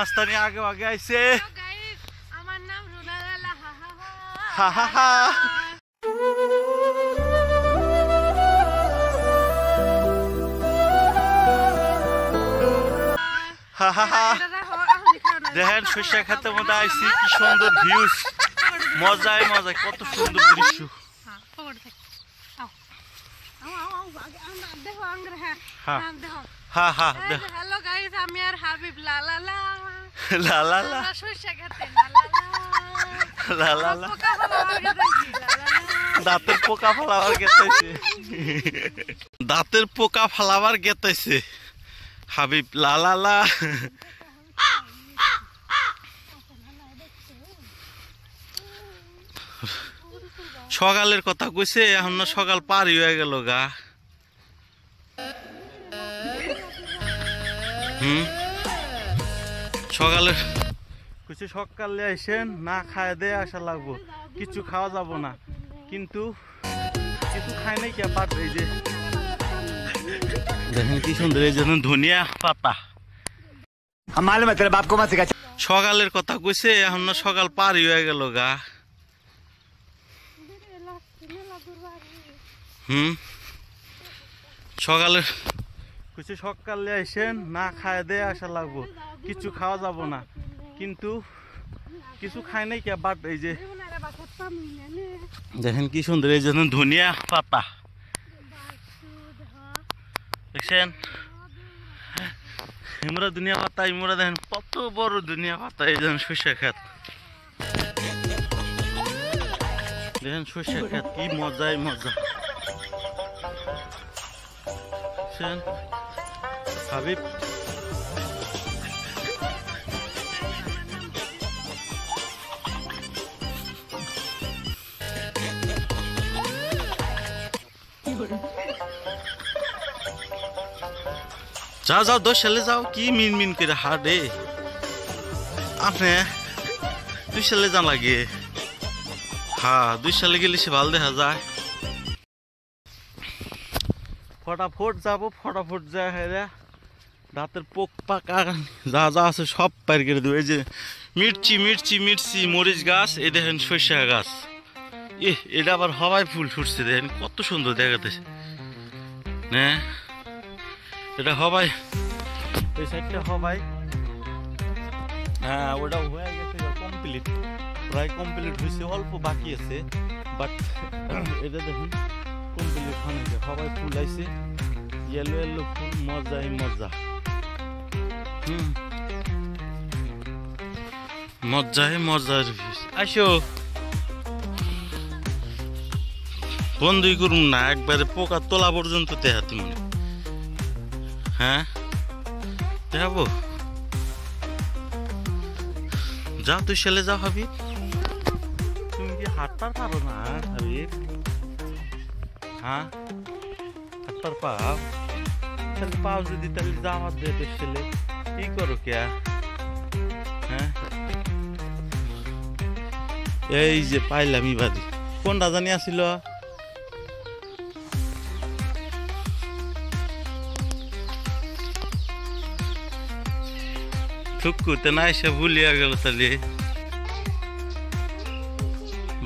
মাস্তানি আগে আগে আইছে। আমার নাম রুনালালা। হা হা হা হা হা হা। দেখেন সরিষা ক্ষেতের মধ্যে আইছি, কি সুন্দর ভিউজ, মজায় মজায়, কত সুন্দর দৃশ্য। হ্যাঁ হ্যাঁ হ্যালো গাইস, আমি আর হাবিব লালালা লালালা সরিষা খেতে লালালা দাঁতের পোকা ফালাবার গেতাইছে, দাঁতের পোকা ফালাবার গেতাইছে হাবিব লালালা। সকালের কথা কইছে, এখন না সকাল পারি হয়ে গেল গা। সকালের কইছে সকালে আইসেন, না খায় দে আসা লাগবো, কিছু খাওয়া যাব না, কিন্তু কিছু খায় নাই কে পাট। এই যে দেখেন কি সুন্দর, এই জন্য ধনিয়া পাতা। সকালের কথা কইছে, এখন না সকাল পারি হয়ে গেল গা। সকালের কইছে সকালে আইসেন, না খায় দে আসা লাগবো, কিছু খাওয়া যাব না, কিন্তু কিছু খায় নাই কে বাট। এই যে দেখেন কি সুন্দর, এই জন্য ধনিয়া পাতা দেখছেন। ইমরা ধনিয়া পাতা, ইমরা দেখেন কত বড় ধনিয়া পাতা। এই জন্য সরিষা ক্ষেত, দেখেন সরিষা ক্ষেত, কি মজাই মজা। হাবিব যাও যাও, 10 সালে যাও, কি মিন মিন করে হাডে আপনি 2 সালে যান লাগে। হ্যাঁ 2 সালে গেলে সে ভালো দেখা যায়। ফটাফট যাবো, ফটাফট যায় হেরা, দাঁতের পোক পাকা যা যা আছে সব পার করে দেবো। এই যে মির্চি মির্চি মির্চি মরিচ গাছ, এই দেখেন সরিষা গাছ, এটা আবার হওয়ায় ফুল ফুটছে, দেখেন কত সুন্দর দেখাতেছে। হ্যাঁ এটা হবাই, এই সাইডটা হবাই। হ্যাঁ ওটা হয়ে গেছে কমপ্লিট, প্রায় কমপ্লিট হয়েছে, অল্প বাকি আছে, বাট এটা দেখুন কমপ্লিট হয় না। হবাই ফুল আইছে, ইয়েলো ইয়েলো ফুল, মজাই মজা। মজাই মজার আসো, বন্ধই করুন না, একবারে পোকা তোলা পর্যন্ত দেখাতে মনে। হ্যাঁ দেখাবো, যাও 2 সালে যাও হাবিব। তুমি কি হাঁটতে পারো না হাবিব? হ্যাঁ হাঁটতে পাও, তাহলে পাও যদি, তাহলে যাওয়ার দে 2 সালে। কি করো কে? হ্যাঁ এই যে পাইলাম ইবাদি, কোনটা জানি আসিল, থুকুতে না এসে ভুলিয়া গেল। তাহলে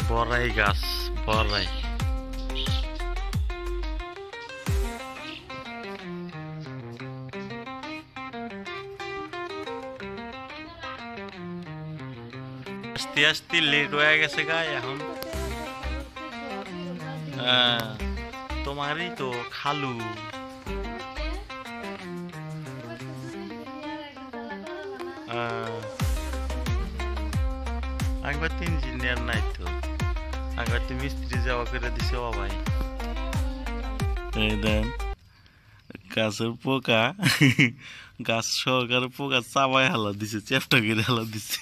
বড়াই গাছ, বড়াই আস্তে আস্তে লেট হয়ে গেছে গায়ে এখন। তোমারই তো খালু, একবার তো ইঞ্জিনিয়ার নাই তো, একবার তো মিস্ত্রি যাওয়া করে দিছে। ও ভাই এই দেন গাছের পোকা, গাছ সহকারে পোকা চাবাই হালা দিছে, চ্যাপটা করে হালা দিছে।